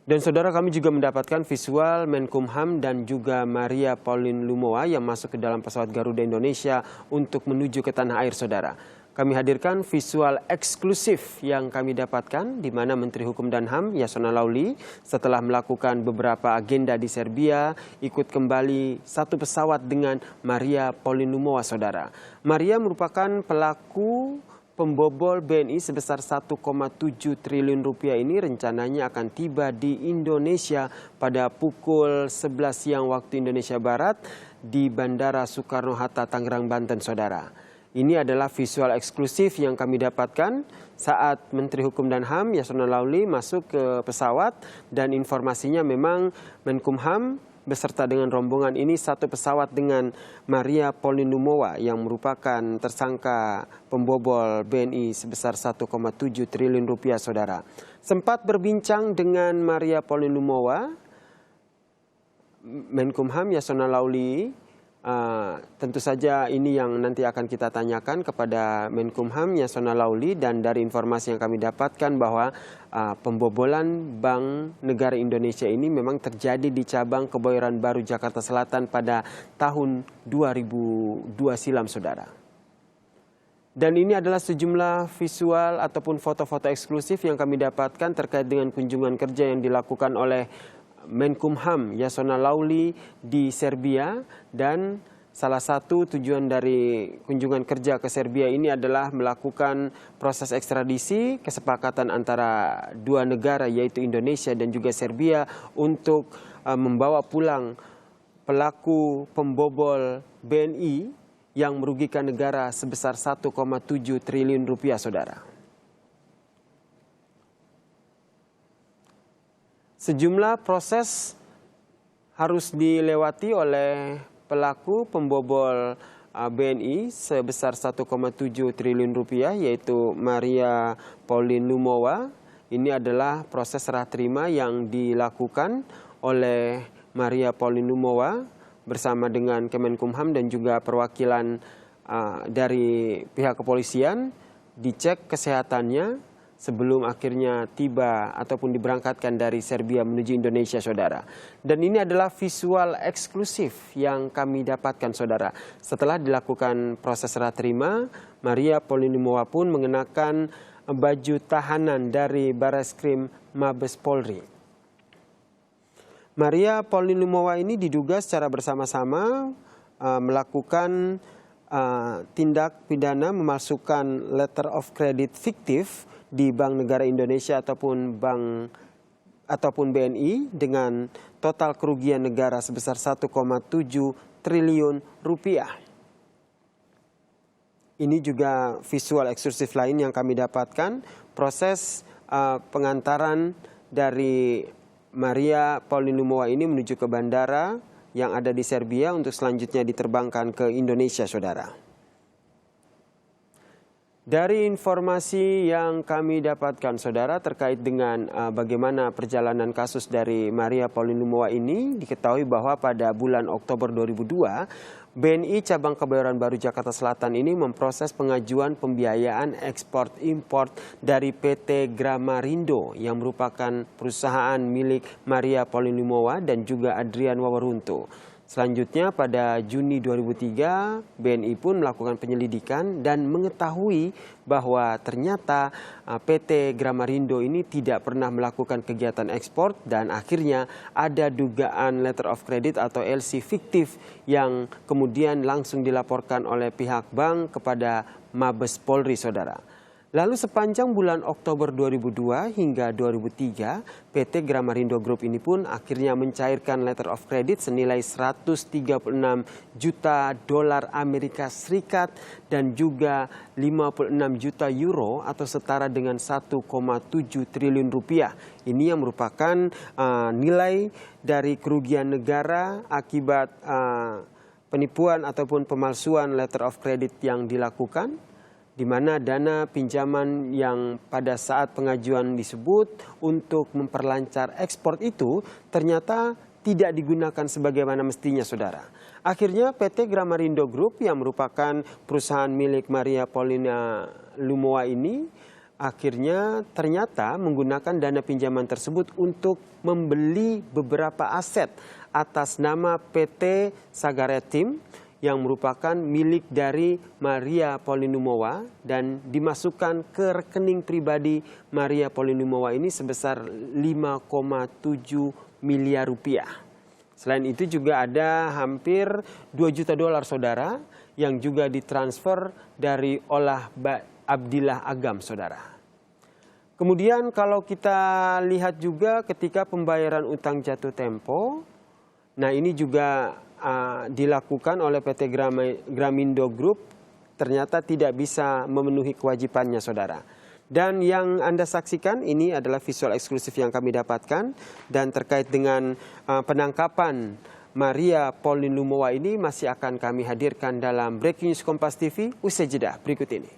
Dan saudara, kami juga mendapatkan visual Menkumham dan juga Maria Pauline Lumowa yang masuk ke dalam pesawat Garuda Indonesia untuk menuju ke tanah air, saudara. Kami hadirkan visual eksklusif yang kami dapatkan di mana Menteri Hukum dan HAM Yasona Laoly setelah melakukan beberapa agenda di Serbia ikut kembali satu pesawat dengan Maria Pauline Lumowa, saudara. Maria merupakan pelaku pembobol BNI sebesar 1,7 triliun rupiah ini rencananya akan tiba di Indonesia pada pukul 11 siang waktu Indonesia Barat di Bandara Soekarno-Hatta, Tangerang, Banten, saudara. Ini adalah visual eksklusif yang kami dapatkan saat Menteri Hukum dan HAM Yasona Laoly masuk ke pesawat, dan informasinya memang Menkumham beserta dengan rombongan ini satu pesawat dengan Maria Pauline Lumowa yang merupakan tersangka pembobol BNI sebesar 1,7 triliun rupiah, saudara. Sempat berbincang dengan Maria Pauline Lumowa, Menkumham Yasona Laoly. Tentu saja ini yang nanti akan kita tanyakan kepada Menkumham Yasona Laoly, dan dari informasi yang kami dapatkan bahwa pembobolan Bank Negara Indonesia ini memang terjadi di cabang Kebayoran Baru, Jakarta Selatan pada tahun 2002 silam, saudara. Dan ini adalah sejumlah visual ataupun foto-foto eksklusif yang kami dapatkan terkait dengan kunjungan kerja yang dilakukan oleh Menkumham Yasona Laoly di Serbia, dan salah satu tujuan dari kunjungan kerja ke Serbia ini adalah melakukan proses ekstradisi kesepakatan antara dua negara yaitu Indonesia dan juga Serbia untuk membawa pulang pelaku pembobol BNI yang merugikan negara sebesar 1,7 triliun rupiah, saudara. Sejumlah proses harus dilewati oleh pelaku pembobol BNI sebesar 1,7 triliun rupiah yaitu Maria Pauline Lumowa. Ini adalah proses serah terima yang dilakukan oleh Maria Pauline Lumowa bersama dengan Kemenkumham dan juga perwakilan dari pihak kepolisian. Dicek kesehatannya sebelum akhirnya tiba ataupun diberangkatkan dari Serbia menuju Indonesia, saudara. Dan ini adalah visual eksklusif yang kami dapatkan, saudara. Setelah dilakukan proses serah terima, Maria Pauline Lumowa pun mengenakan baju tahanan dari Barreskrim Mabes Polri. Maria Pauline Lumowa ini diduga secara bersama-sama melakukan tindak pidana memalsukan letter of credit fiktif di Bank Negara Indonesia ataupun BNI dengan total kerugian negara sebesar 1,7 triliun rupiah. Ini juga visual eksklusif lain yang kami dapatkan, proses pengantaran dari Maria Pauline Lumowa ini menuju ke bandara yang ada di Serbia untuk selanjutnya diterbangkan ke Indonesia, saudara. Dari informasi yang kami dapatkan, saudara, terkait dengan bagaimana perjalanan kasus dari Maria Pauline Lumowa ini, diketahui bahwa pada bulan Oktober 2002, BNI Cabang Kebayoran Baru Jakarta Selatan ini memproses pengajuan pembiayaan ekspor-impor dari PT Gramarindo yang merupakan perusahaan milik Maria Pauline Lumowa dan juga Adrian Wawaruntu. Selanjutnya pada Juni 2003 BNI pun melakukan penyelidikan dan mengetahui bahwa ternyata PT Gramarindo ini tidak pernah melakukan kegiatan ekspor, dan akhirnya ada dugaan letter of credit atau LC fiktif yang kemudian langsung dilaporkan oleh pihak bank kepada Mabes Polri, saudara. Lalu sepanjang bulan Oktober 2002 hingga 2003, PT Gramarindo Group ini pun akhirnya mencairkan letter of credit senilai 136 juta dolar Amerika Serikat dan juga 56 juta euro atau setara dengan 1,7 triliun rupiah. Ini yang merupakan nilai dari kerugian negara akibat penipuan ataupun pemalsuan letter of credit yang dilakukan, di mana dana pinjaman yang pada saat pengajuan disebut untuk memperlancar ekspor itu ternyata tidak digunakan sebagaimana mestinya, saudara. Akhirnya PT Gramarindo Group yang merupakan perusahaan milik Maria Pauline Lumowa ini akhirnya ternyata menggunakan dana pinjaman tersebut untuk membeli beberapa aset atas nama PT Sagaretim yang merupakan milik dari Maria Pauline dan dimasukkan ke rekening pribadi Maria Pauline ini sebesar 5,7 miliar rupiah. Selain itu juga ada hampir 2 juta dolar saudara yang juga ditransfer dari Olah Abdillah Agam saudara. Kemudian kalau kita lihat juga ketika pembayaran utang jatuh tempo, nah ini juga dilakukan oleh PT Gramindo Group, ternyata tidak bisa memenuhi kewajibannya saudara. Dan yang Anda saksikan ini adalah visual eksklusif yang kami dapatkan, dan terkait dengan penangkapan Maria Pauline Lumowa ini masih akan kami hadirkan dalam Breaking News Kompas TV usai jeda berikut ini.